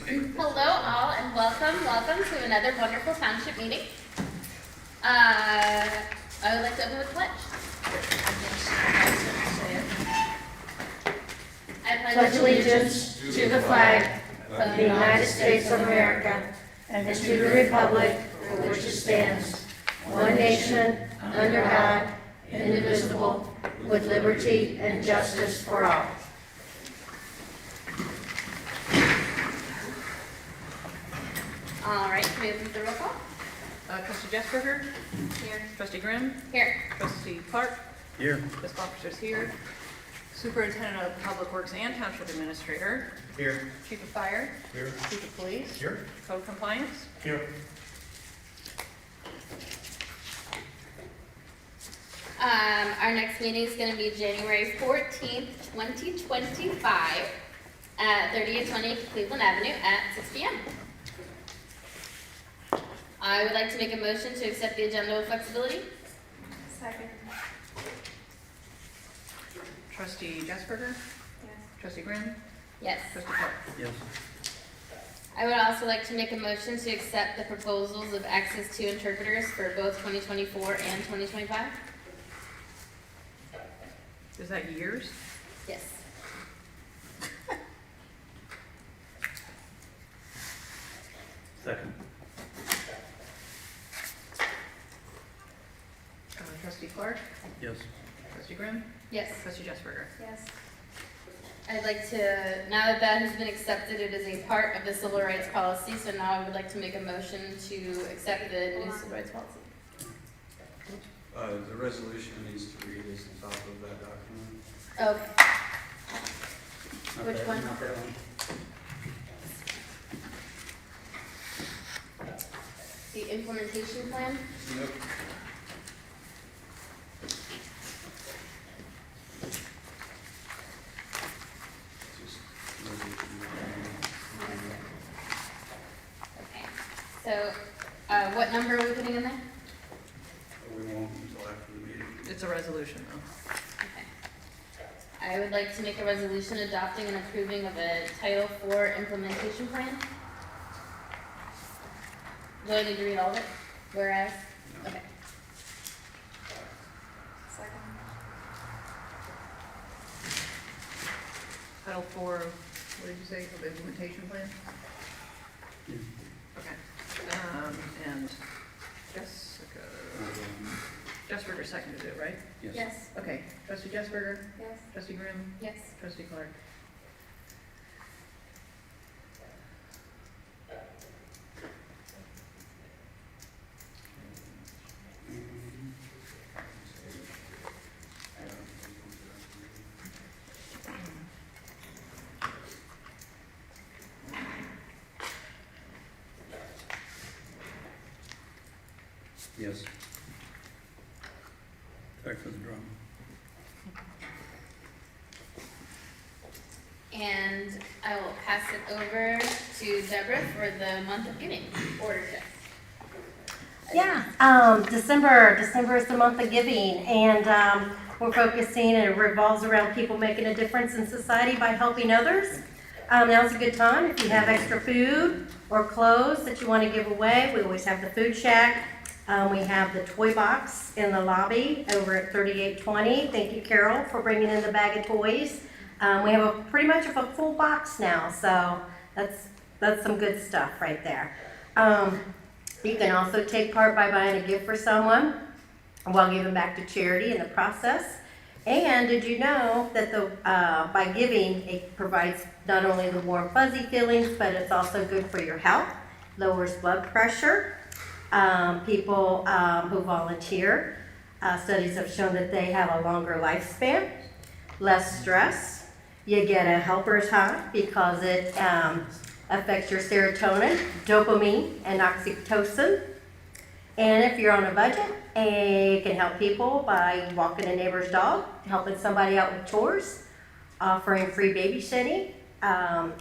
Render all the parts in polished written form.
Hello all and welcome to another wonderful township meeting. I would like to open with pledge. I Pledge allegiance to the flag of the United States of America and to the republic for which it stands, one nation, under God, indivisible, with liberty and justice for all. All right, can we open the roll call? Trustee Jessberger? Here. Trustee Grimm? Here. Trustee Clark? Here. Fiscal officers here. Superintendent of Public Works and Township Administrator. Here. Chief of Fire. Here. Chief of Police. Here. Code Compliance. Here. Our next meeting is going to be January 14th, 2025 at 3820 Cleveland Avenue at 6 p.m. I would like to make a motion to accept the agenda with flexibility. Second. Trustee Jessberger? Yes. Trustee Grimm? Yes. Trustee Clark? Yes. I would also like to make a motion to accept the proposals of Access 2 interpreters for both 2024 and 2025. Is that years? Yes. Second. Trustee Clark? Yes. Trustee Grimm? Yes. Trustee Jessberger? Yes. I'd like to, now that that has been accepted, it is a part of the civil rights policy, so now I would like to make a motion to accept the new civil rights policy. The resolution needs to read as the top of that document. Okay. Not Which that- one? Not that one. The implementation plan. Nope. Just Okay. So, what number are we putting in there? we won't until after the meeting. It's a resolution though. Okay. I would like to make a resolution adopting and approving of a Title IV implementation plan. Do I need to read all of it? Whereas? No. Okay. Second. Title IV, what did you say, of the implementation plan? Yeah. Okay. And Jessica, Jessberger seconded it, right? Yes. Yes. Okay. Trustee Jessberger? Yes. Trustee Grimm? Yes. Trustee Clark? Yes. Sorry for the drum. And I will pass it over to Deborah for the month of giving order check. Yeah, December is the month of giving, and we're focusing, and it revolves around people making a difference in society by helping others. Now's a good time if you have extra food or clothes that you want to give away. We always have the food shack. We have the toy box in the lobby over at 3820. Thank you, Carol, for bringing in the bag of toys. We have pretty much a full box now, so that's some good stuff right there. You can also take part by buying a gift for someone while giving back to charity in the process. And did you know that by giving, it provides not only the warm fuzzy feelings, but it's also good for your health, lowers blood pressure. People who volunteer, studies have shown that they have a longer lifespan, less stress. You get a helper's high because it affects your serotonin, dopamine, and oxytocin. And if you're on a budget, it can help people by walking a neighbor's dog, helping somebody out with chores, offering free babysitting,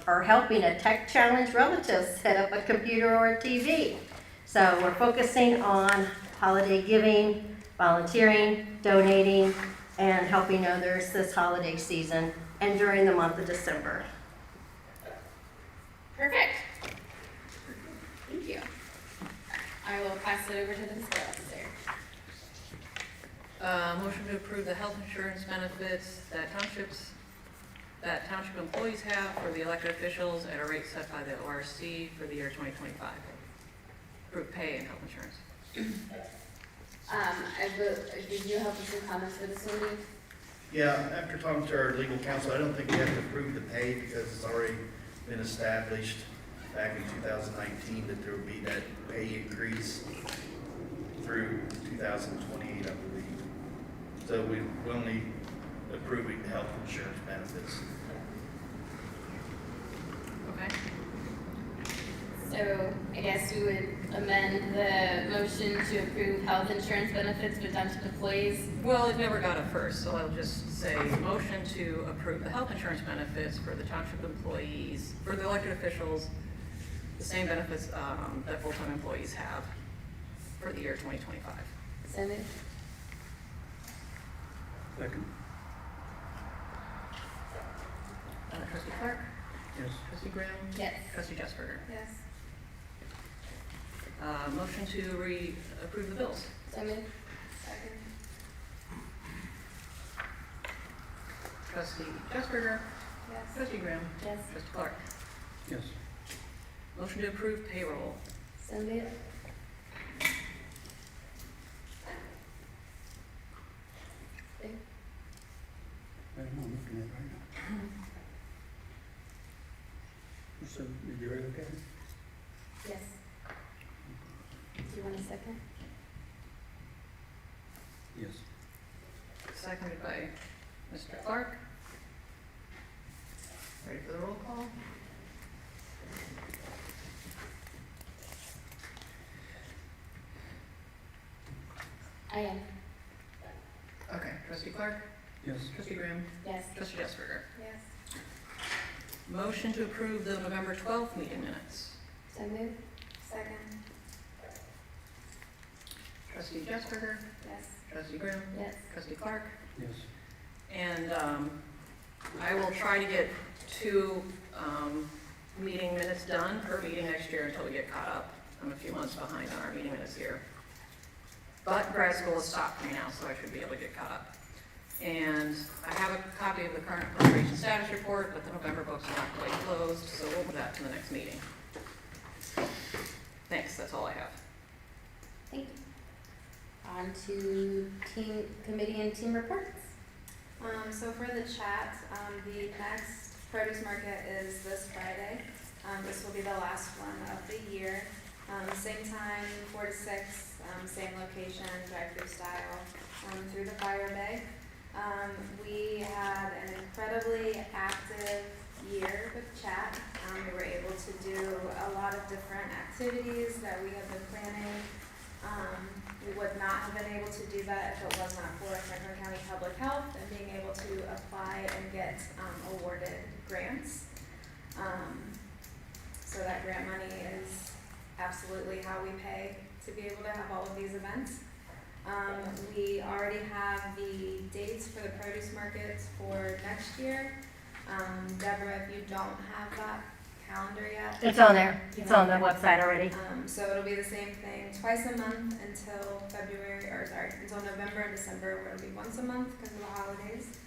or helping a tech-challenged relative set up a computer or a TV. So we're focusing on holiday giving, volunteering, donating, and helping others this holiday season and during the month of December. Perfect. pass it over to the fiscal officer. Motion to approve the health insurance benefits that township employees have for the elected officials at a rate set by the ORC for the year 2025. Approve pay and health insurance. Did you have some comments for this one, Dave? Yeah, after talking to our legal counsel, I don't think we have to approve the pay because it's already been established back in 2019 that there would be that pay increase through 2028, I believe. So we're only approving the health insurance benefits. Okay. So I guess we would amend the motion to approve health insurance benefits for township employees. Well, it never got a first, so I'll just say motion to approve the health insurance benefits for the township employees, for the elected officials, the same benefits that full-time employees have for the year 2025. So moved. Second. Trustee Clark? Yes. Trustee Graham? Yes. Trustee Jesperger? Yes. Motion to approve the bills. So moved. Second. Trustee Jesperger? Yes. Trustee Graham? Yes. Trustee Clark? Yes. Motion to approve payroll. So moved. I don't know, I'm looking at it right now. So, did you already look at it? Yes. Do you want a second? Yes. Seconded by Mr. Clark. Ready for the roll call? I am. Okay. Trustee Clark? Yes. Trustee Graham? Yes. Trustee Jesperger? Yes. Motion to approve the November 12th meeting minutes. So moved. Second. Trustee Jesperger? Yes. Trustee Graham? Yes. Trustee Clark? Yes. And I will try to get 2 meeting minutes done per meeting next year until we get caught up. I'm a few months behind on our meeting minutes here. But grad school has stopped me now, so I should be able to get caught up. And I have a copy of the current appropriation status report, but the November books are not quite closed, so we'll move that to the next meeting. Thanks, that's all I have. Thank you. On to team committee and team reports. So for the chat, the next produce market is this Friday. This will be the last one of the year. Same time, 4 to 6, same location, drive-through style, through the Fire Bay. We had an incredibly active year with chat. We were able to do a lot of different activities that we have been planning. We would not have been able to do that if it was not for Franklin County Public Health and being able to apply and get awarded grants. So that grant money is absolutely how we pay to be able to have all of these events. We already have the dates for the produce markets for next year. Deborah, if you don't have that calendar yet. It's on there. It's on the website already. So it'll be the same thing twice a month until until November and December, where it'll be once a month because of the holidays.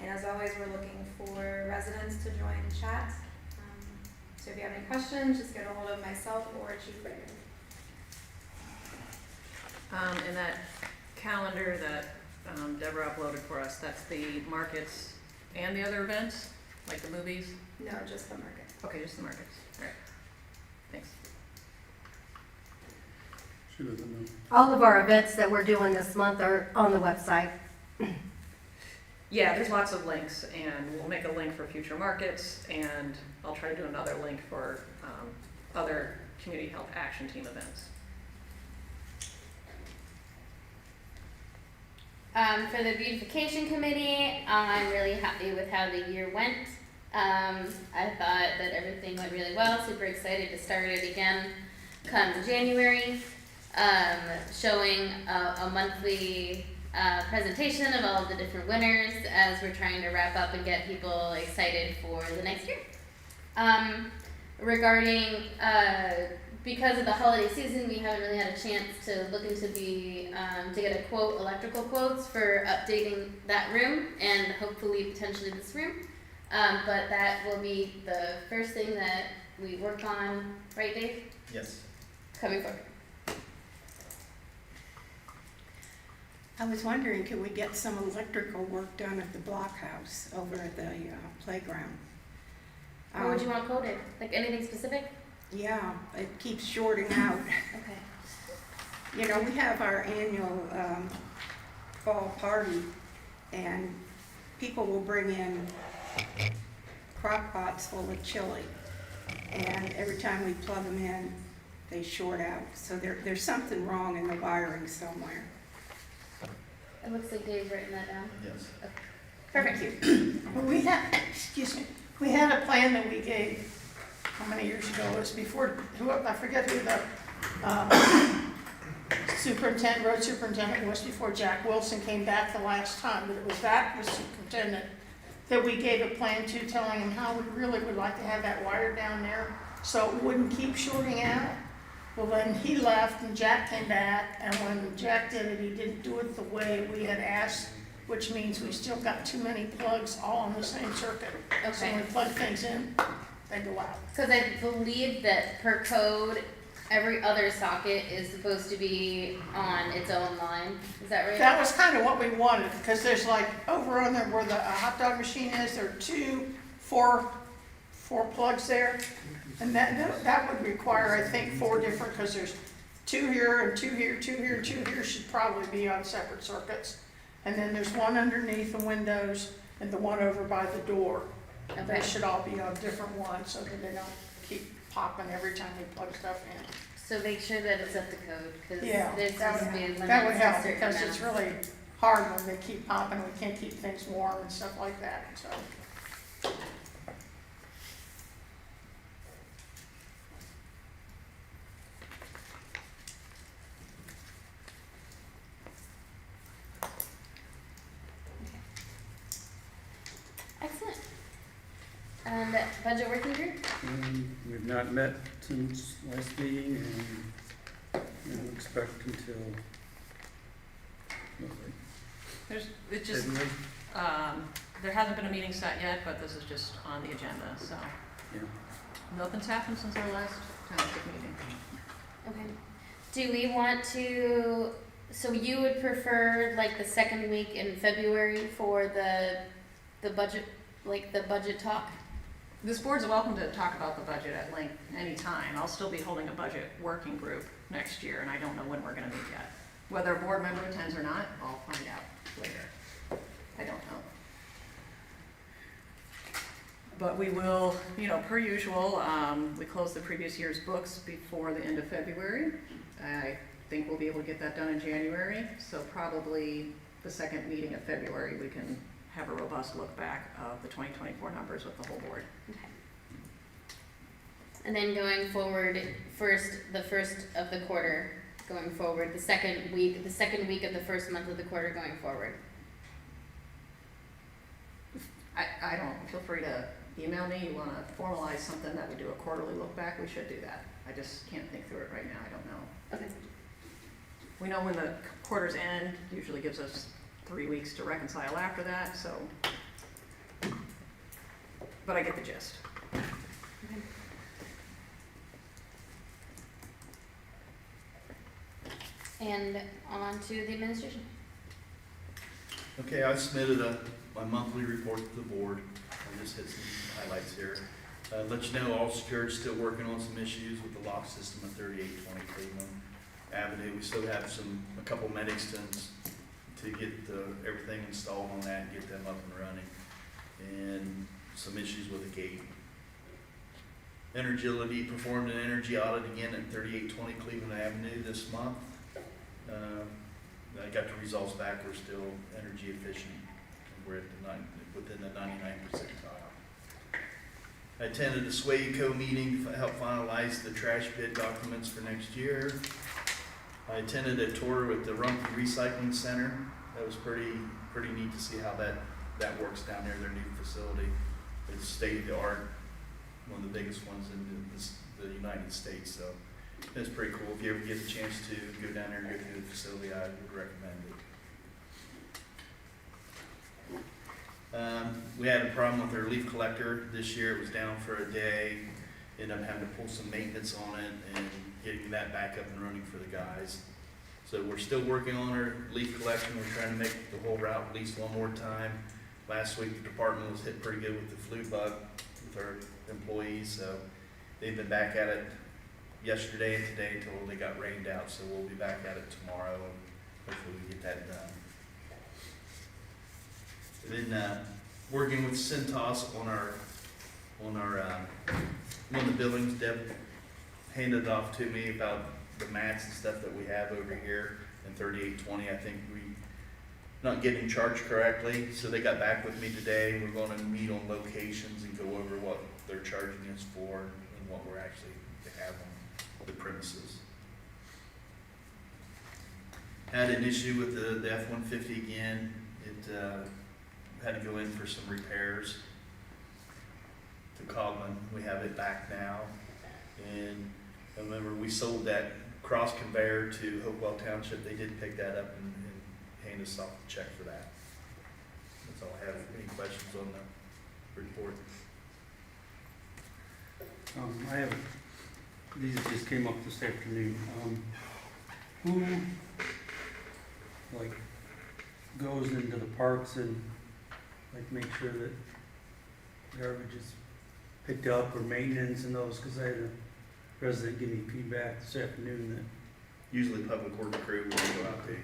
And as always, we're looking for residents to join chat. So if you have any questions, just get a hold of myself or Chief Reagan. And that calendar that Deborah uploaded for us, that's the markets and the other events, like the movies? No, just the market. Okay, just the markets. All right. Thanks. She doesn't know. All of our events that we're doing this month are on the website. Yeah, there's lots of links, and we'll make a link for future markets, and I'll try to do another link for other community health action team events. For the beautification committee, I'm really happy with how the year went. I thought that everything went really well, super excited to start it again come January. Showing a monthly presentation of all of the different winners as we're trying to wrap up and get people excited for the next year. Regarding because of the holiday season, we haven't really had a chance to look into to get a quote, electrical quotes for updating that room and hopefully potentially this room. But that will be the first thing that we work on, right, Dave? Yes. Coming forward. I was wondering, could we get some electrical work done at the blockhouse over at the playground? What would you want quoted? Like anything specific? Yeah, it keeps shorting out. Okay. You know, we have our annual fall party, and people will bring in crock pots full of chili. And every time we plug them in, they short out. So there's something wrong in the wiring somewhere. It looks like Dave's writing that down. Yes. Perfect. Well, we had, excuse me, we had a plan that we gave, how many years ago, it was before, I forget who the road superintendent was before Jack Wilson came back the last time, but it was that superintendent that we gave a plan to, telling him how we really would like to have that wire down there so it wouldn't keep shorting out. Well, then he left and Jack came back, and when Jack did it, he didn't do it the way we had asked, which means we still got too many plugs all on the same circuit. So when we plug things in, they go out. Because I believe that per code, every other socket is supposed to be on its own line. Is that right? That was kind of what we wanted, because there's like, over on there where the hot dog machine is, there are four plugs there. And that would require, I think, 4 different, because there's 2 here and 2 here, 2 here, and 2 here should probably be on separate circuits. And then there's one underneath the windows and the one over by the door. And they should all be on different ones so that they don't keep popping every time we plug stuff in. So make sure that it's up to code, because Yeah, there's supposed to be a limit that would to help, certain because it's amounts. really hard when they keep popping, we can't keep things warm and stuff like that, so. Excellent. And budget working group? We've not met since last meeting and we don't expect until, February. There hasn't been a meeting set yet, but this is just on the agenda, so. Yeah. Nothing's happened since our last township meeting. Okay. Do we want to, so you would prefer like the second week in February for the budget, like the budget talk? This board's welcome to talk about the budget at length anytime. I'll still be holding a budget working group next year, and I don't know when we're gonna meet yet. Whether a board member attends or not, I'll find out later. I don't know. But we will, per usual, we close the previous year's books before the end of February. I think we'll be able to get that done in January, so probably the second meeting of February, we can have a robust look back of the 2024 numbers with the whole board. Okay. And then going forward, the first of the quarter going forward, the second week of the first month of the quarter going forward. I don't, feel free to email me, you wanna formalize something that we do a quarterly look back, we should do that. I just can't think through it right now, I don't know. Okay. We know when the quarters end, usually gives us 3 weeks to reconcile after that, so. But I get the gist. Okay. And on to the administration. Okay, I submitted my monthly report to the board. I just hit some highlights here. Let you know, all Secured's still working on some issues with the lock system at 3820 Cleveland Avenue. We still have a couple med extends to get everything installed on that and get them up and running. And some issues with the gate. Energility performed an energy audit again at 3820 Cleveland Avenue this month. I got the results back. We're still energy efficient. We're at within the 99 percentile. I attended a SWAYCO meeting to help finalize the trash bid documents for next year. I attended a tour with the Rumpke Recycling Center. That was pretty neat to see how that works down there, their new facility. It's state of the art, one of the biggest ones in the United States. So It's pretty cool. If you ever get a chance to go down there and go through the facility, I would recommend it. We had a problem with our leaf collector this year. It was down for a day. Ended up having to pull some maintenance on it and getting that back up and running for the guys. So we're still working on our leaf collection. We're trying to make the whole route at least one more time. Last week, the department was hit pretty good with the flu bug with our employees, so they've been back at it yesterday and today until they got rained out, so we'll be back at it tomorrow, and hopefully we get that done. And then, working with Centos on our one of the buildings. Deb handed it off to me about the mats and stuff that we have over here in 3820. I think we not getting charged correctly, so they got back with me today. We're going to meet on locations and go over what they're charging us for and what we're actually to have on the premises. Had an issue with the F-150 again. It had to go in for some repairs to Cogman. We have it back now. And I remember we sold that cross conveyor to Hopewell Township. They did pick that up and hand us off the check for that. That's all I have. Any questions on the report? I have, these just came up this afternoon. Who, like, goes into the parks and, like, make sure that garbage is picked up or maintenance and those? Because I had a resident give me feedback this afternoon that Usually public work crew will go out there.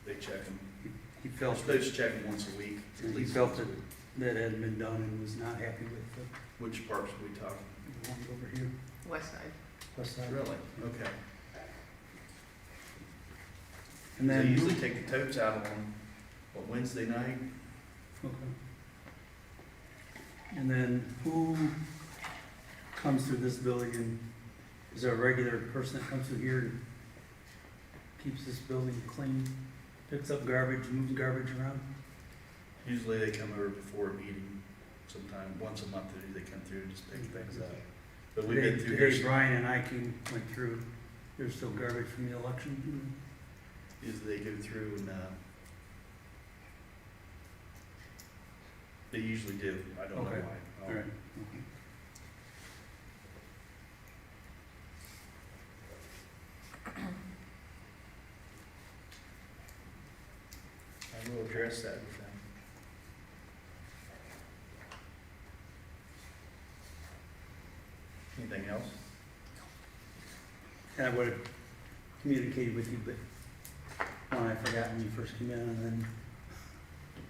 They check them. he They're felt supposed to check them once a week. At he least felt once a that week. that hadn't been done and was not happy with Which parks are we talking? the ones over here, West side. west side. Really? Okay. And They then usually take the totes out on, what, Wednesday night? Okay. And then who comes through this building and is there a regular person that comes through here and keeps this building clean, picks up garbage, moves garbage around? Usually they come over before a meeting, sometime, once a month, they come through and just pick things up. But we've been through Today here, Brian and I went through, there's still garbage from the election. usually they go through and, they usually do, I don't know Okay. why. All right. I will address that with them. Anything else? And I would have communicated with you, but one, I forgot when you first came in, and then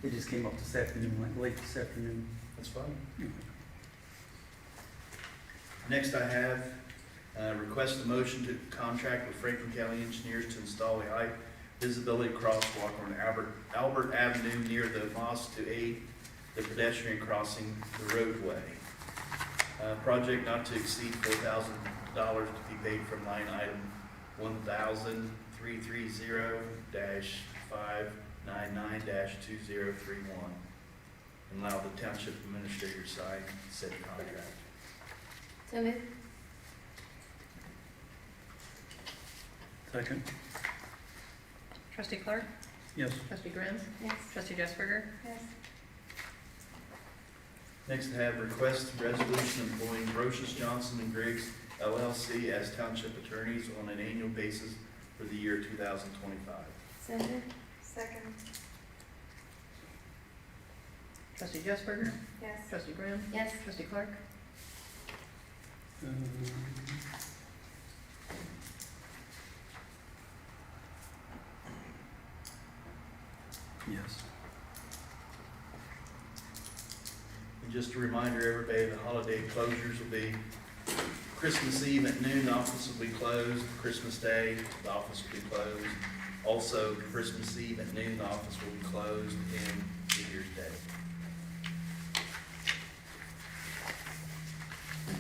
it just came up this afternoon, like late this afternoon. That's fine. Next I have, request a motion to contract with Franklin County Engineers to install a high visibility crosswalk on Albert Avenue near the mosque to aid the pedestrian crossing the roadway. Project not to exceed $4,000 to be paid from line item 1,330-599-2031. And allow the township administrator to sign said contract. So moved. Second? Trustee Clark? Yes. Trustee Grant? Yes. Trustee Jesberger? Yes. Next, I have request resolution employing Brochus, Johnson, and Griggs LLC as township attorneys on an annual basis for the year 2025. So moved. Second. Trustee Jesberger? Yes. Trustee Grant? Yes. Trustee Clark? Yes. And just a reminder, everybody, the holiday closures will be Christmas Eve at noon, the office will be closed. Christmas Day, the office will be closed. Also, Christmas Eve at noon, the office will be closed, and New Year's Day.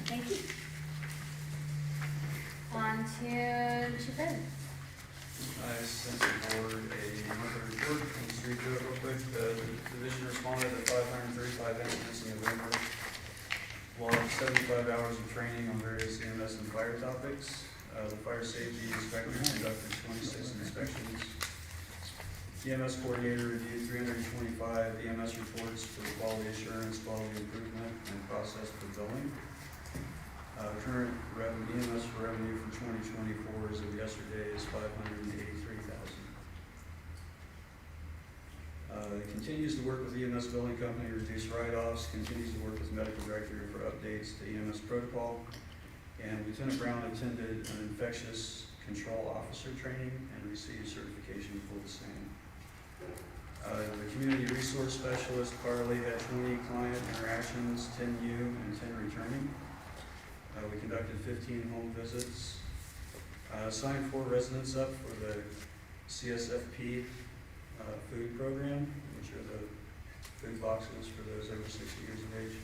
Thank you. On to Chief Ed. I sent the board a monthly report, can you just read through it real quick? The division responded to 535 incidents in November, logged 75 hours of training on various EMS and fire topics. The fire safety inspector conducted 26 inspections. EMS coordinator reviewed 325 EMS reports for the quality assurance, quality improvement, and process for billing. Current EMS revenue for 2024 as of yesterday is $583,000. Continues to work with EMS billing company to reduce write-offs, continues to work with medical director for updates to EMS protocol, and Lieutenant Brown attended an infectious control officer training and received certification for the same. The community resource specialist, Carly, had 20 client interactions, 10 new and 10 returning. We conducted 15 home visits. Signed 4 residents up for the CSFP food program, which are the food boxes for those over 60 years of age.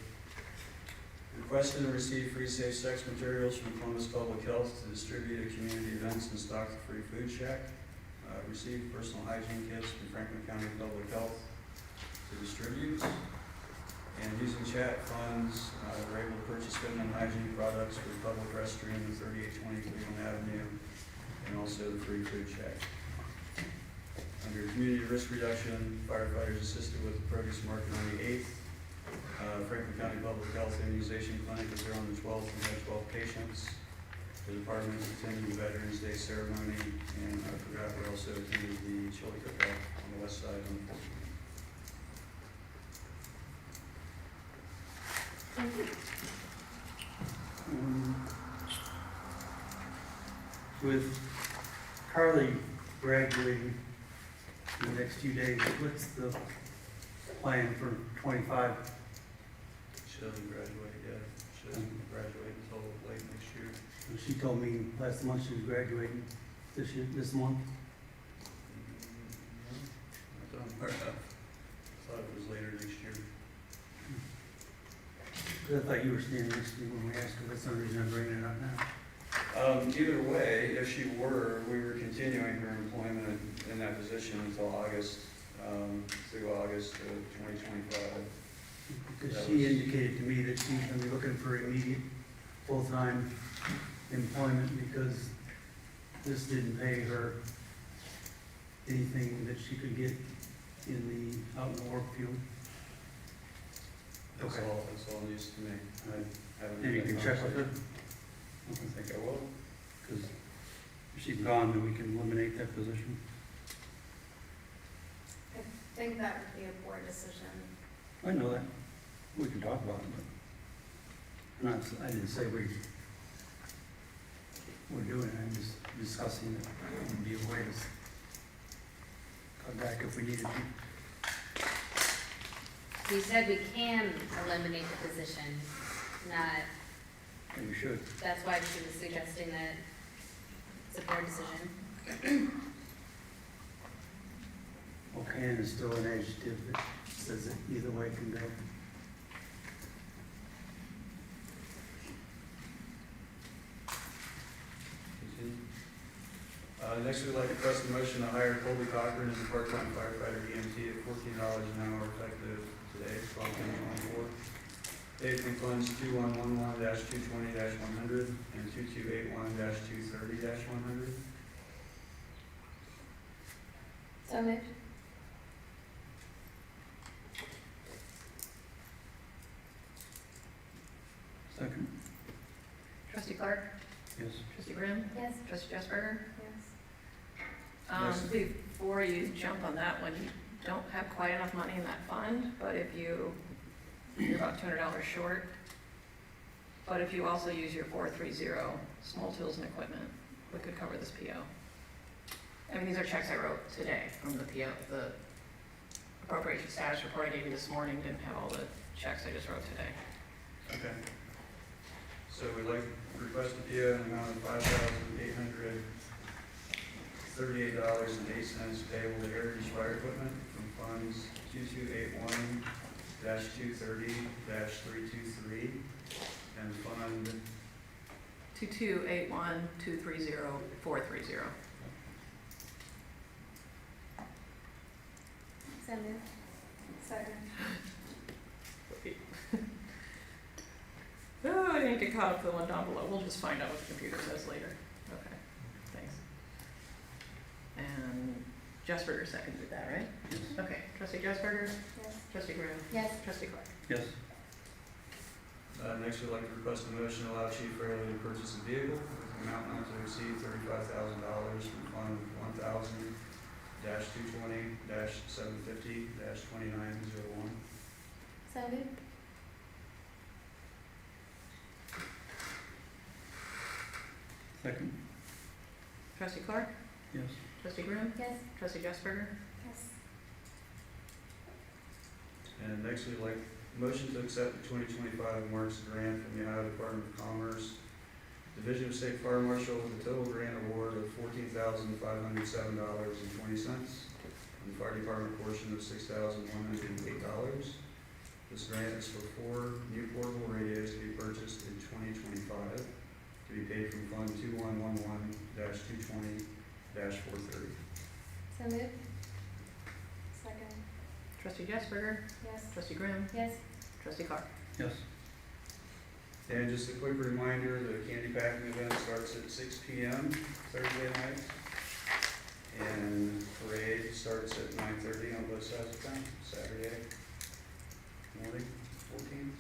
Requested and received free safe sex materials from Columbus Public Health to distribute at community events and stock the free food shack. Received personal hygiene kits from Franklin County Public Health to distribute. And using chat funds, we're able to purchase feminine hygiene products for the public restroom at 3820 Cleveland Avenue, and also the free food shack. Under community risk reduction, firefighters assisted with the produce market on the 8th. Franklin County Public Health Immunization Clinic was there on the 12th and had 12 patients. The department attended the Veterans Day ceremony, and I forgot we also attended the chili cook-off on the west side on the 14th. With Carly graduating in the next few days, what's the plan for 25? She doesn't graduate yet. She doesn't graduate until late next year. She told me last month she was graduating this month. I don't know. Thought it was later next year. I thought you were standing next to me when we asked her. That's the only reason I'm bringing it up now. Either way, if she were, we were continuing her employment in that position until August, through August of 2025. Because she indicated to me that she's going to be looking for immediate full-time employment because this didn't pay her anything that she could get out in the work field. That's Okay. all news to me. I haven't. And you had can that check with her? conversation. I think I will. Because if she's gone, then we can eliminate that position. I think that would be a board decision. I know that. We can talk about it, but I didn't say we're doing it. I'm just discussing it. It would be a way to come back if we needed to. We said we can eliminate the position, not, And we should. that's why she was suggesting that it's a board decision. Well, can is still an adjective that says it either way can go. Next, we'd like to press the motion to hire Colby Cochran as a part-time firefighter EMT at $14 an hour effective today, 12/10/24. Paid from funds 2111-220-100 and 2281-230-100. So moved. Second? Trustee Clark? Yes. Trustee Grimm? Yes. Trustee Jasperger? Yes. Yes. Before you jump on that one, you don't have quite enough money in that fund, but if you're about $200 short. But if you also use your 430 small tools and equipment, we could cover this PO. I mean, these are checks I wrote today from the PO, the appropriation status report I gave you this morning didn't have all the checks I just wrote today. Okay. So we'd like to request a PO in the amount of $5,838.08 payable to Heritage Fire Equipment from funds 2281-230-323 and fund 2281-230-430. So moved. Second. Oh, I didn't get caught up to the one down below. We'll just find out what the computer says later. Okay, thanks. And Jessberger seconded that, right? Yes. Okay, trustee Jessberger, Yes. trustee Graham, Yes. trustee Clark. Yes. Next, we'd like to request a motion to allow Chief Fairley to purchase a vehicle with an amount not to exceed $35,000 from Fund 1000-220-750-2901. So moved. Second? Trustee Clark, Yes. trustee Graham, Yes. trustee Jessberger, Yes. And next, we'd like a motion to accept the 2025 Marks grant from the Ohio Department of Commerce, Division of State Fire Marshal, with a total grant award of $14,507.20, and the Fire Department portion of $6,108. This grant is for 4 new portable radios to be purchased in 2025, to be paid from Fund 2111-220-430. So moved. Second. trustee Jessberger, Yes. trustee Graham, Yes. trustee Clark. Yes. And just a quick reminder, the candy packing event starts at 6 p.m. Thursday night. And parade starts at 9:30 on both sides of town, Saturday morning, 14th.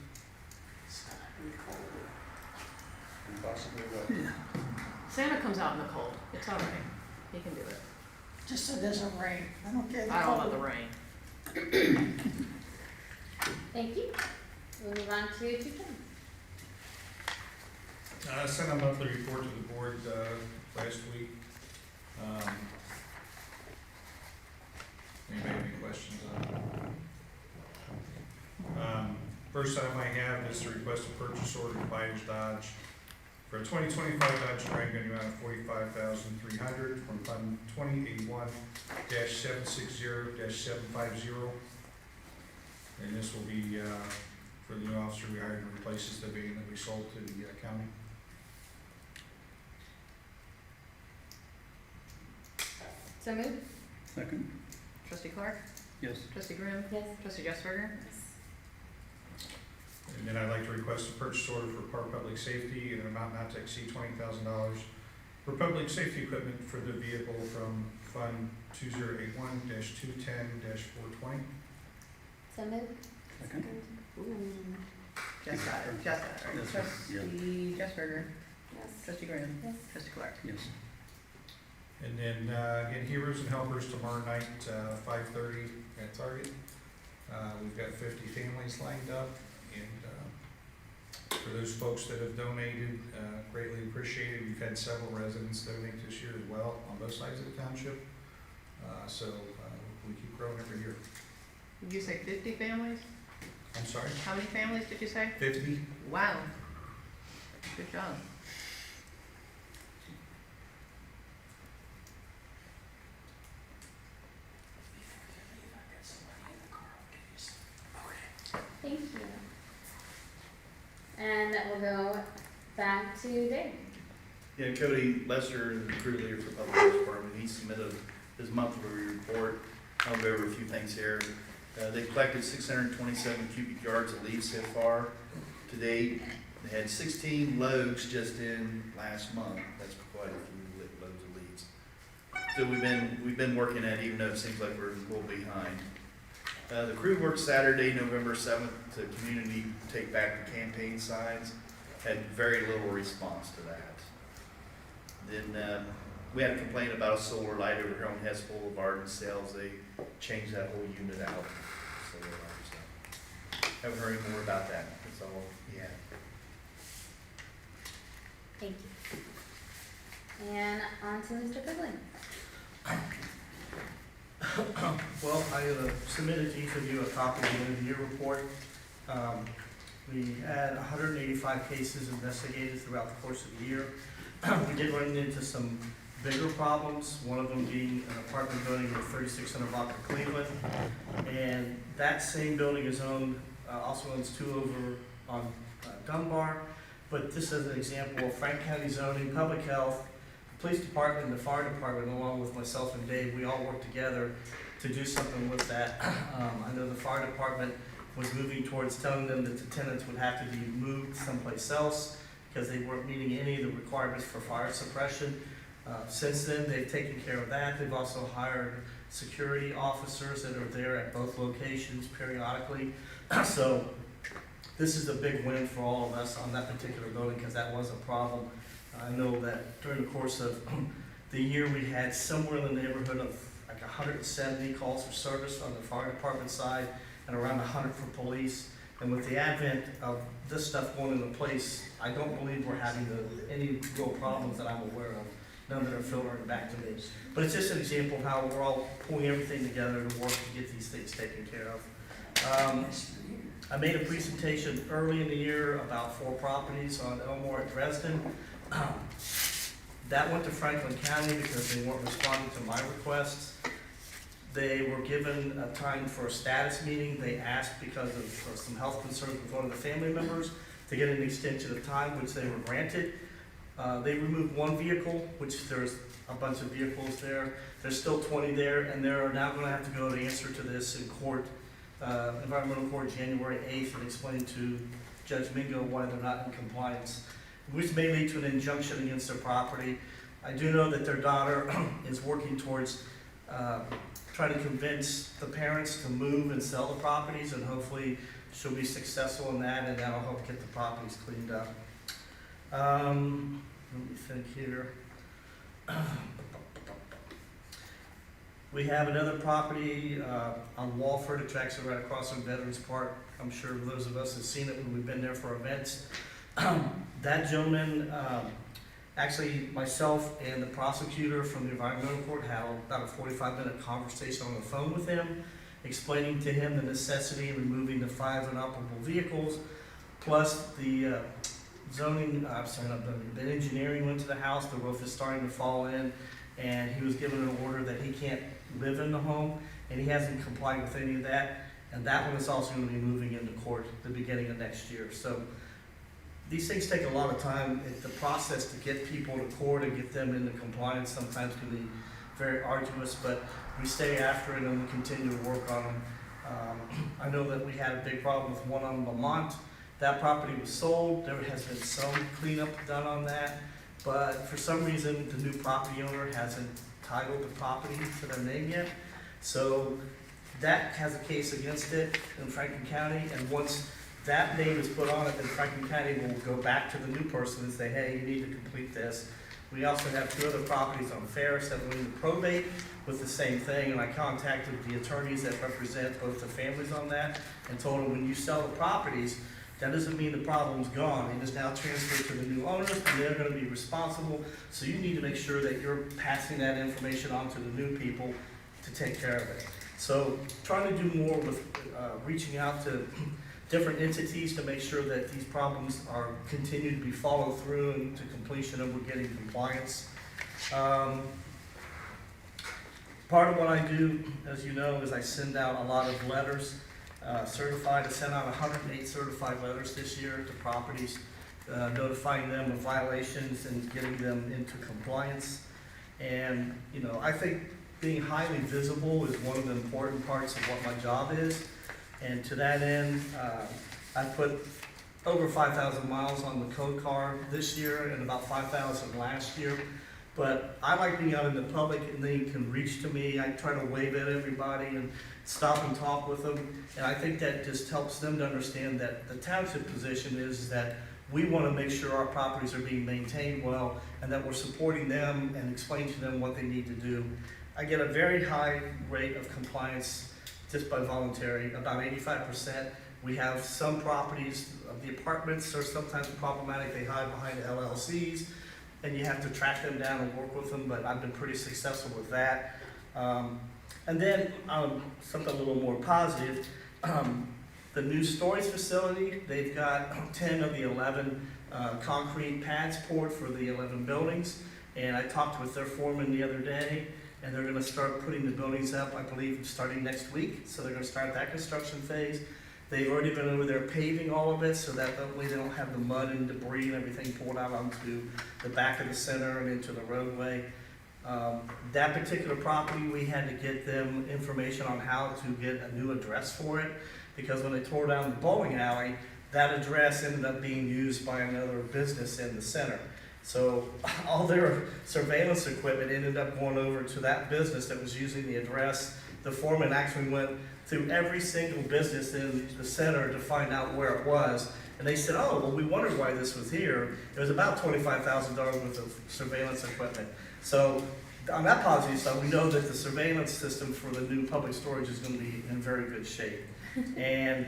And possibly what? Santa comes out in the cold, it's all right, he can do it. Just so it doesn't rain. I don't care. I don't know about the rain. Thank you. We'll move on to Chief Jones. I sent a monthly report to the board last week. Anybody have any questions on it? First item I have is to request a purchase order to Buyers Dodge for a 2025 Dodge Durango in the amount of $45,300 from Fund 2081-760-750. And this will be for the new officer we hired and replaces the van that we sold to the county. So moved. Second? Trustee Clark, Yes. trustee Graham, Yes. trustee Jessberger, And then I'd like to request a purchase order for Park Public Safety in an amount not to exceed $20,000 for public safety equipment for the vehicle from Fund 2081-210-420. So moved. Second? ooh, Jess got it, right? Yes, yeah. Trustee Jessberger, Yes. trustee Graham, Yes. trustee Clark. Yes. And then, again, Heroes and Helpers tomorrow night, 5:30 at Target. We've got 50 families lined up, and for those folks that have donated, greatly appreciated. We've had several residents donate this year as well on both sides of the township. So we keep growing every year. Did you say 50 families? I'm sorry, How many families did you say? 50? Wow. Good job. Thank you. And that will go back to Dave. Yeah, Cody Lester, the crew leader for Public Works Department, he submitted his monthly report. I'll go over a few things here. They collected 627 cubic yards of leaves so far to date. They had 16 loads just in last month. That's quite a few loads of leaves. So we've been working at it, even though it seems like we're a little behind. The crew worked Saturday, November 7th, to community take back the campaign signs. Had very little response to that. Then we had a complaint about a solar light over here on Hess Boulevard and sales. They changed that whole unit out. Solar light, so haven't heard any more about that. That's all we had. Thank you. And on to Mr. Goodwin. Well, I submitted to each of you a copy of the end of the year report. We had 185 cases investigated throughout the course of the year. We did run into some bigger problems, one of them being an apartment building at 3600 block of Cleveland. And that same building is owned, also owns two over on Dunbar. But this is an example of Frank County zoning, public health, the police department, and the fire department, along with myself and Dave, we all worked together to do something with that. I know the fire department was moving towards telling them that the tenants would have to be moved someplace else, because they weren't meeting any of the requirements for fire suppression. Since then, they've taken care of that. They've also hired security officers that are there at both locations periodically. So this is a big win for all of us on that particular building, because that was a problem. I know that during the course of the year, we had somewhere in the neighborhood of like 170 calls for service on the fire department side and around 100 for police. And with the advent of this stuff going into place, I don't believe we're having any real problems that I'm aware of. None that are filtering back to me. But it's just an example of how we're all pulling everything together to work to get these things taken care of. I made a presentation early in the year about 4 properties on Elmore at Dresden. That went to Franklin County because they weren't responding to my requests. They were given a time for a status meeting. They asked, because of some health concerns with one of the family members, to get an extension of time, which they were granted. They removed 1 vehicle, which there's a bunch of vehicles there. There's still 20 there, and they're now going to have to go to answer to this in court, environmental court, January 8th, and explain to Judge Mingo why they're not in compliance, which may lead to an injunction against their property. I do know that their daughter is working towards trying to convince the parents to move and sell the properties, and hopefully she'll be successful in that, and that'll help get the properties cleaned up. Let me think here. We have another property on Walford. It's actually right across from Veterans Park. I'm sure those of us have seen it when we've been there for events. That gentleman, actually myself and the prosecutor from the environmental court had about a 45-minute conversation on the phone with him, explaining to him the necessity of removing the 5 inoperable vehicles, plus the zoning, the engineering went to the house, the roof is starting to fall in, and he was given an order that he can't live in the home, and he hasn't complied with any of that, and that one is also going to be moving into court at the beginning of next year. So these things take a lot of time. The process to get people to court and get them into compliance sometimes can be very arduous, but we stay after it and we continue to work on them. I know that we had a big problem with one on Lamont. That property was sold. There has been some cleanup done on that, but for some reason the new property owner hasn't titled the property to their name yet. So that has a case against it in Franklin County, and once that name is put on it, then Franklin County will go back to the new person and say, hey, you need to complete this. We also have 2 other properties on Ferris that went into probate with the same thing, and I contacted the attorneys that represent both the families on that and told them, when you sell the properties, that doesn't mean the problem's gone. It is now transferred to the new owners, and they're going to be responsible. So you need to make sure that you're passing that information on to the new people to take care of it. So trying to do more with reaching out to different entities to make sure that these problems are continued to be followed through and to completion, and we're getting compliance. Part of what I do, as you know, is I send out a lot of letters certified. I sent out 108 certified letters this year to properties, notifying them of violations and getting them into compliance. And, you know, I think being highly visible is one of the important parts of what my job is. And to that end, I put over 5,000 miles on the code car this year and about 5,000 last year. But I like being out in the public and they can reach to me. I try to wave at everybody and stop and talk with them. And I think that just helps them to understand that the township position is that we want to make sure our properties are being maintained well and that we're supporting them and explaining to them what they need to do. I get a very high rate of compliance just by voluntary, about 85%. We have some properties, the apartments are sometimes problematic. They hide behind LLCs, and you have to track them down and work with them, but I've been pretty successful with that. And then something a little more positive, the new storage facility, they've got 10 of the 11 concrete pads poured for the 11 buildings, and I talked with their foreman the other day, and they're going to start putting the buildings up, I believe, starting next week. So they're going to start that construction phase. They've already been over there paving all of it so that way they don't have the mud and debris and everything poured out onto the back of the center and into the roadway. That particular property, we had to get them information on how to get a new address for it, because when they tore down the bowling alley, that address ended up being used by another business in the center. So all their surveillance equipment ended up going over to that business that was using the address. The foreman actually went through every single business in the center to find out where it was. And they said, oh, well, we wondered why this was here. It was about $25,000 worth of surveillance equipment. So on that positive side, we know that the surveillance system for the new public storage is going to be in very good shape. And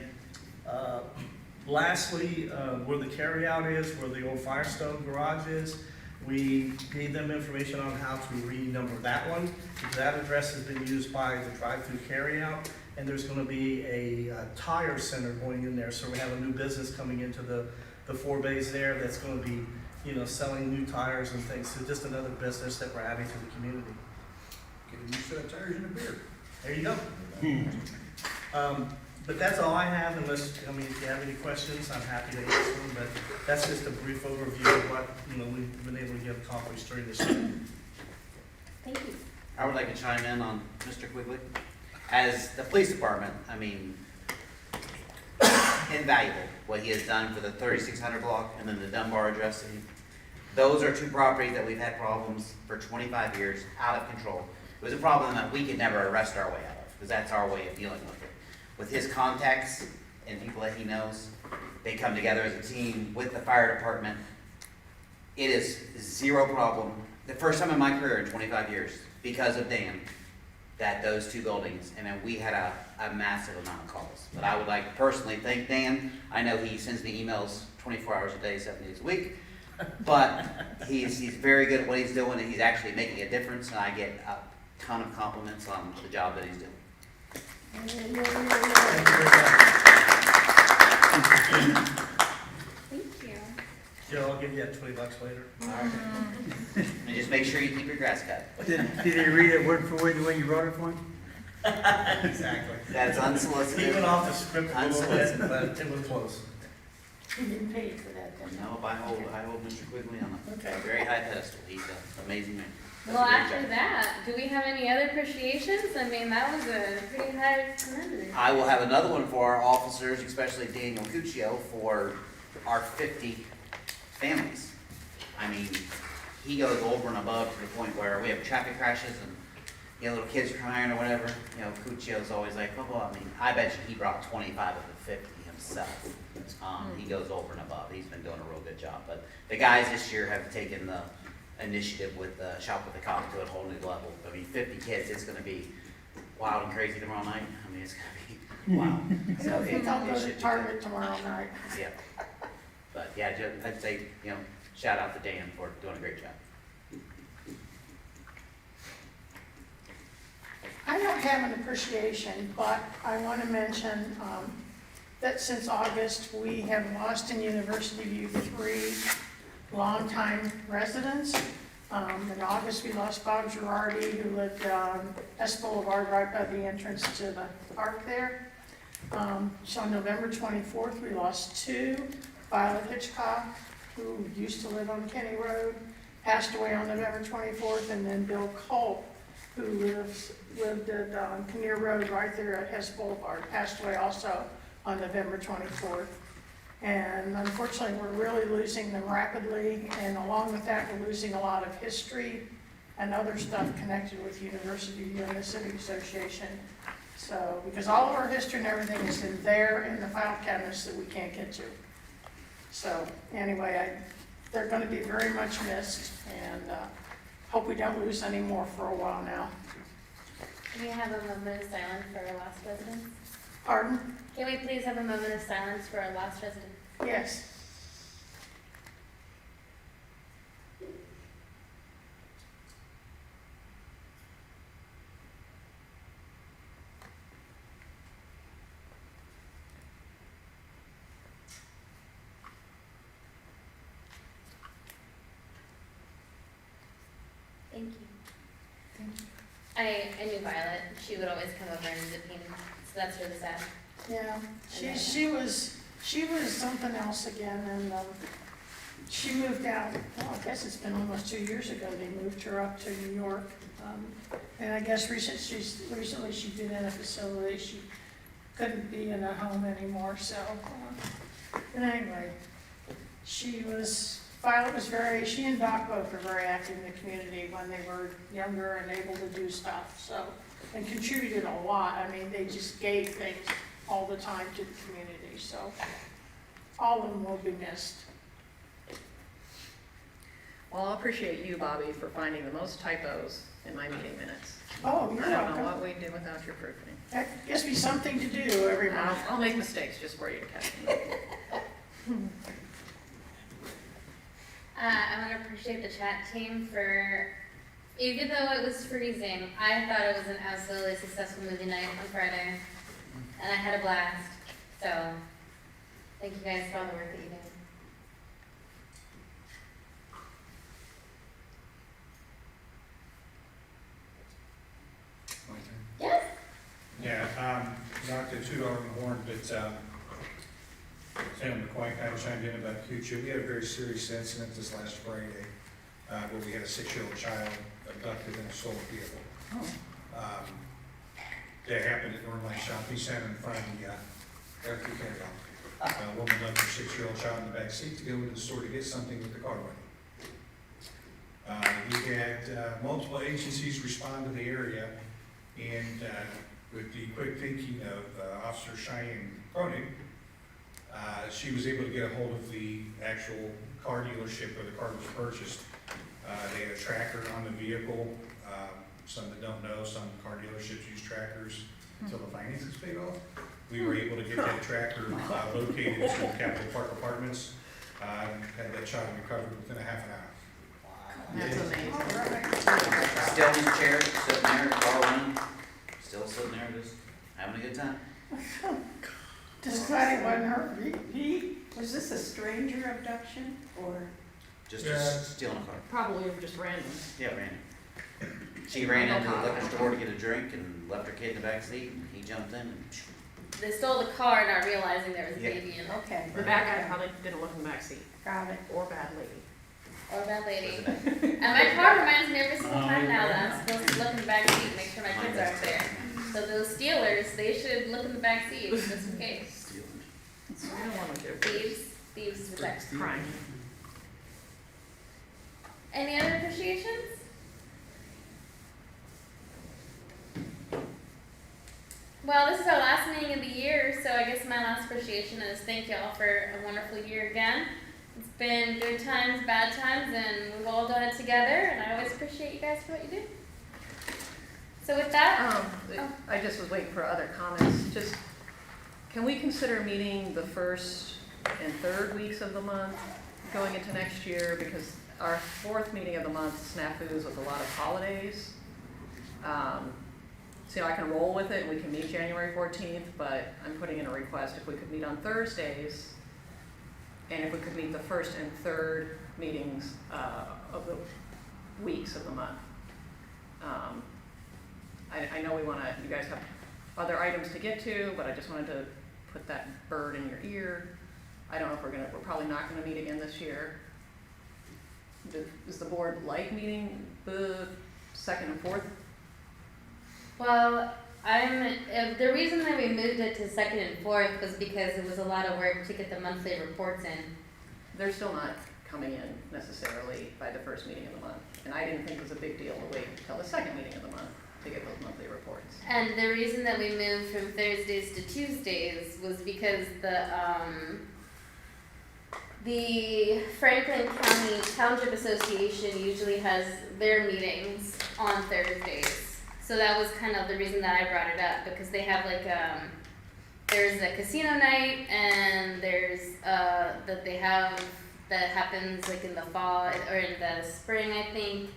lastly, where the carryout is, where the old Firestone garage is, we gave them information on how to renumber that one. That address has been used by the drive-through carryout, and there's going to be a tire center going in there. So we have a new business coming into the 4 bays there that's going to be, you know, selling new tires and things. So just another business that we're adding to the community. Get a new set of tires and a beer. There you go. But that's all I have, unless, I mean, if you have any questions, I'm happy to answer them, but that's just a brief overview of what, you know, we've been able to get accomplished during this year. Thank you. I would like to chime in on Mr. Quigley. As the police department, I mean, invaluable what he has done for the 3600 block and then the Dunbar address. Those are 2 properties that we've had problems for 25 years, out of control. It was a problem that we could never arrest our way out of, because that's our way of dealing with it. With his contacts and people that he knows, they come together as a team with the fire department. It is 0 problem. The first time in my career in 25 years, because of Dan, that those 2 buildings, and then we had a massive amount of calls. But I would like to personally thank Dan. I know he sends me emails 24 hours a day, 7 days a week, but he's very good at what he's doing, and he's actually making a difference, and I get a ton of compliments on the job that he's doing. Thank you. Joe, I'll give you that $20 later. All right. And just make sure you keep your grass cut. Did he read it word for word when you wrote it for him? Exactly. That's unsolicited. He went off the script a little bit, but it was close. You didn't pay for that, then? No, I hold Mr. Quigley on a Okay. very high pedestal. He's an amazing man. Does Well, a great after job. that, do we have any other appreciations? I mean, that was a pretty high commendatory. I will have another one for our officers, especially Daniel Cuccio, for our 50 families. I mean, he goes over and above to the point where we have traffic crashes and, you know, little kids crying or whatever. You know, Cuccio's always like, well, I mean, I bet you he brought 25 of the 50 himself. He goes over and above. He's been doing a real good job. But the guys this year have taken the initiative with Shop with the Cop to a whole new level. I mean, 50 kids, it's going to be wild and crazy tomorrow night. I mean, it's going to be wild. I don't think I'll go it to should be Target good. tomorrow night. Yeah. But yeah, I'd say, you know, shout out to Dan for doing a great job. I don't have an appreciation, but I want to mention that since August, we have lost in University View 3 longtime residents. In August, we lost Bob Girardi, who lived on S Boulevard right by the entrance to the park there. So on November 24th, we lost 2. Violet Hitchcock, who used to live on Kenny Road, passed away on November 24th, and then Bill Culp, who lived at Kinnear Road right there at Hess Boulevard, passed away also on November 24th. And unfortunately, we're really losing them rapidly, and along with that, we're losing a lot of history and other stuff connected with University View and the Civic Association. So, because all of our history and everything is in there in the file cabinets that we can't get to. So, anyway, they're gonna be very much missed, and hope we don't lose any more for a while now. Can we have a moment of silence for our lost residents? Pardon? Can we please have a moment of silence for our lost residents? Yes. Thank you. I knew Violet. She would always come over and do the painting, so that's really sad. Yeah, she was something else again, and she moved out, well, I guess it's been almost 2 years ago, they moved her up to New York. And I guess recently she'd been in a facility, she couldn't be in a home anymore, so And anyway, she and Doc both were very active in the community when they were younger and able to do stuff, so, and contributed a lot. I mean, they just gave things all the time to the community, so all of them will be missed. Well, I appreciate you, Bobby, for finding the most typos in my meeting minutes. Oh, I you're don't know welcome. what we'd do without your proofing. That gives me something to do every month. I'll make mistakes just for you to catch me. I want to appreciate the chat team for, even though it was freezing, I thought it was an absolutely successful movie night on Friday, and I had a blast. So, thank you guys for all the work that you did. Yes. Yeah, not to toot our own horn, but, Sam McCoy kind of chimed in about Q2. We had a very serious incident this last Friday, where we had a 6-year-old child abducted in a stolen vehicle. That happened at Northland Shopping Center in front of the, Aircrew carry-on. A woman left her 6-year-old child in the back seat to go into the store to get something with the car running. We had multiple agencies respond to the area, and with the quick thinking of Officer Cheyenne Cronin, she was able to get a hold of the actual car dealership where the car was purchased. They had a tracker on the vehicle. Some that don't know, some car dealerships use trackers until the finance is paid off. We were able to get that tracker located to Capitol Park Apartments. Had that child recovered within a half an hour. That's amazing. Still in his chair, sitting there, car running, still sitting there, just having a good time. Just glad it wasn't her. Was this a stranger abduction or? Just Yeah. stealing a car. Probably just random. Yeah, ran. She ran into the liquor store to get a drink and left her kid in the back seat, and he jumped in and They stole the car, not realizing there was a Yeah. baby in it. Okay. The bad guy probably didn't look in the backseat, Got it. or bad lady. Or that lady. was it. And my car reminds me every single time now that I'm supposed to look in the back seat and make sure my kids aren't there. So those stealers, they should look in the back seat just in case. I don't want to give Thieves is the best. crime. Any other appreciations? Well, this is our last meeting of the year, so I guess my last appreciation is thank y'all for a wonderful year again. It's been good times, bad times, and we've all done it together, and I always appreciate you guys for what you do. So with that, I just was waiting for other comments. Just, can we consider meeting the first and third weeks of the month going into next year? Because our fourth meeting of the month snafus with a lot of holidays. So I can roll with it and we can meet January 14th, but I'm putting in a request if we could meet on Thursdays and if we could meet the first and third meetings of the weeks of the month. I know you guys have other items to get to, but I just wanted to put that bird in your ear. I don't know if we're probably not gonna meet again this year. Does the board like meeting the second and fourth? well, the reason that we moved it to second and fourth was because it was a lot of work to get the monthly reports in. They're still not coming in necessarily by the first meeting of the month. And I didn't think it was a big deal to wait until the second meeting of the month to get those monthly reports. And the reason that we moved from Thursdays to Tuesdays was because the Franklin County Township Association usually has their meetings on Thursdays. So that was kind of the reason that I brought it up, because they have like, there's a casino night and there's, that they have, that happens like in the fall or in the spring, I think.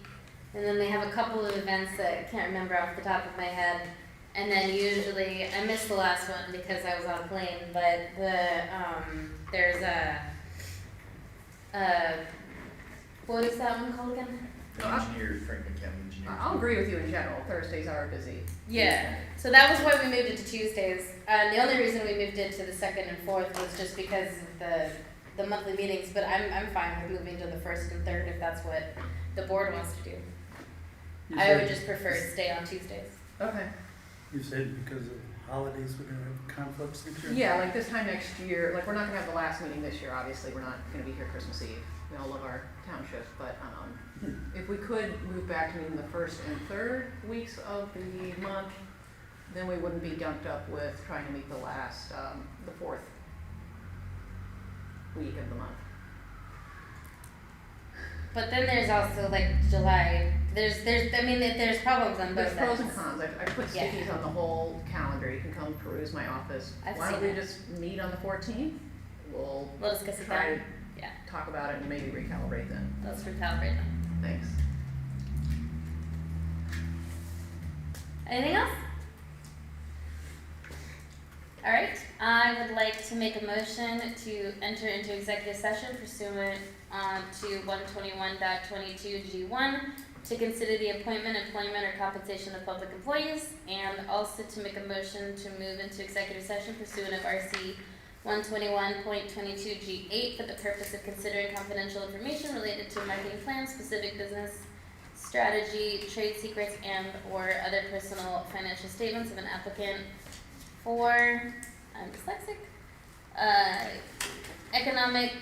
And then they have a couple of events that I can't remember off the top of my head. And then usually, I missed the last one because I was on a plane, but there's what is that one called again? The engineer, Franklin County engineer. I'll agree with you in general. Thursdays are busy. Yeah, so that was why we moved it to Tuesdays. The only reason we moved it to the second and fourth was just because of the monthly meetings, but I'm fine with moving to the first and third if that's what the board wants to do. I would just prefer to stay on Tuesdays. Okay. You said because of holidays, we're gonna have conflicts next year? Yeah, like this time next year, like we're not gonna have the last meeting this year, obviously, we're not gonna be here Christmas Eve. We all love our township, but, if we could move back to meeting the first and third weeks of the month, then we wouldn't be dumped up with trying to meet the last, the fourth week of the month. But then there's also like July, there's problems on There's both pros and ends. cons. I put Yeah. stickies on the whole calendar. You can come peruse my office. I've Why don't seen we that. just meet on the 14th? We'll We'll discuss it try then. to Yeah, talk about it and maybe recalibrate then. let's recalibrate them. Thanks. Anything else? All right, I would like to make a motion to enter into executive session pursuant to 121.22G1 to consider the appointment, employment, or compensation of public employees, and also to make a motion to move into executive session pursuant of RC 121.22G8 for the purpose of considering confidential information related to a marketing plan, specific business strategy, trade secrets, and or other personal financial statements of an applicant for, I'm dyslexic, economic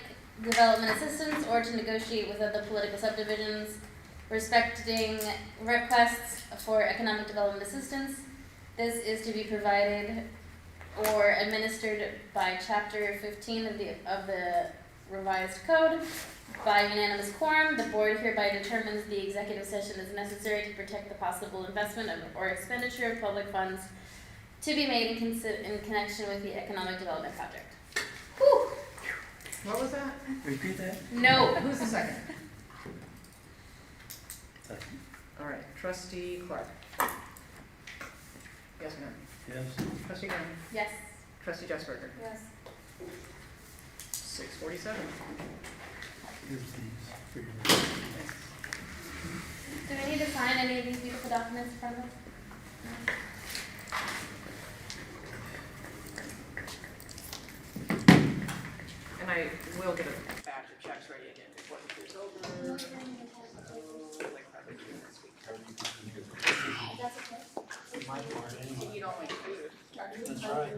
development assistance, or to negotiate with other political subdivisions respecting requests for economic development assistance. This is to be provided or administered by Chapter 15 of the revised code. By unanimous quorum, the board hereby determines the executive session is necessary to protect the possible investment or expenditure of public funds to be made in connection with the economic development project. Whew. What was that? Repeat that? No. Who's the second? Second. All right, Trustee Clark. Yes or no? Yes. Trustee Young. Yes. Trustee Jessberger. Yes. 6:47. Here's these for your. Thanks. Do we need to sign any of these beautiful documents from us? And I will get a batch of checks ready again before the year's over. You don't like food. That's right.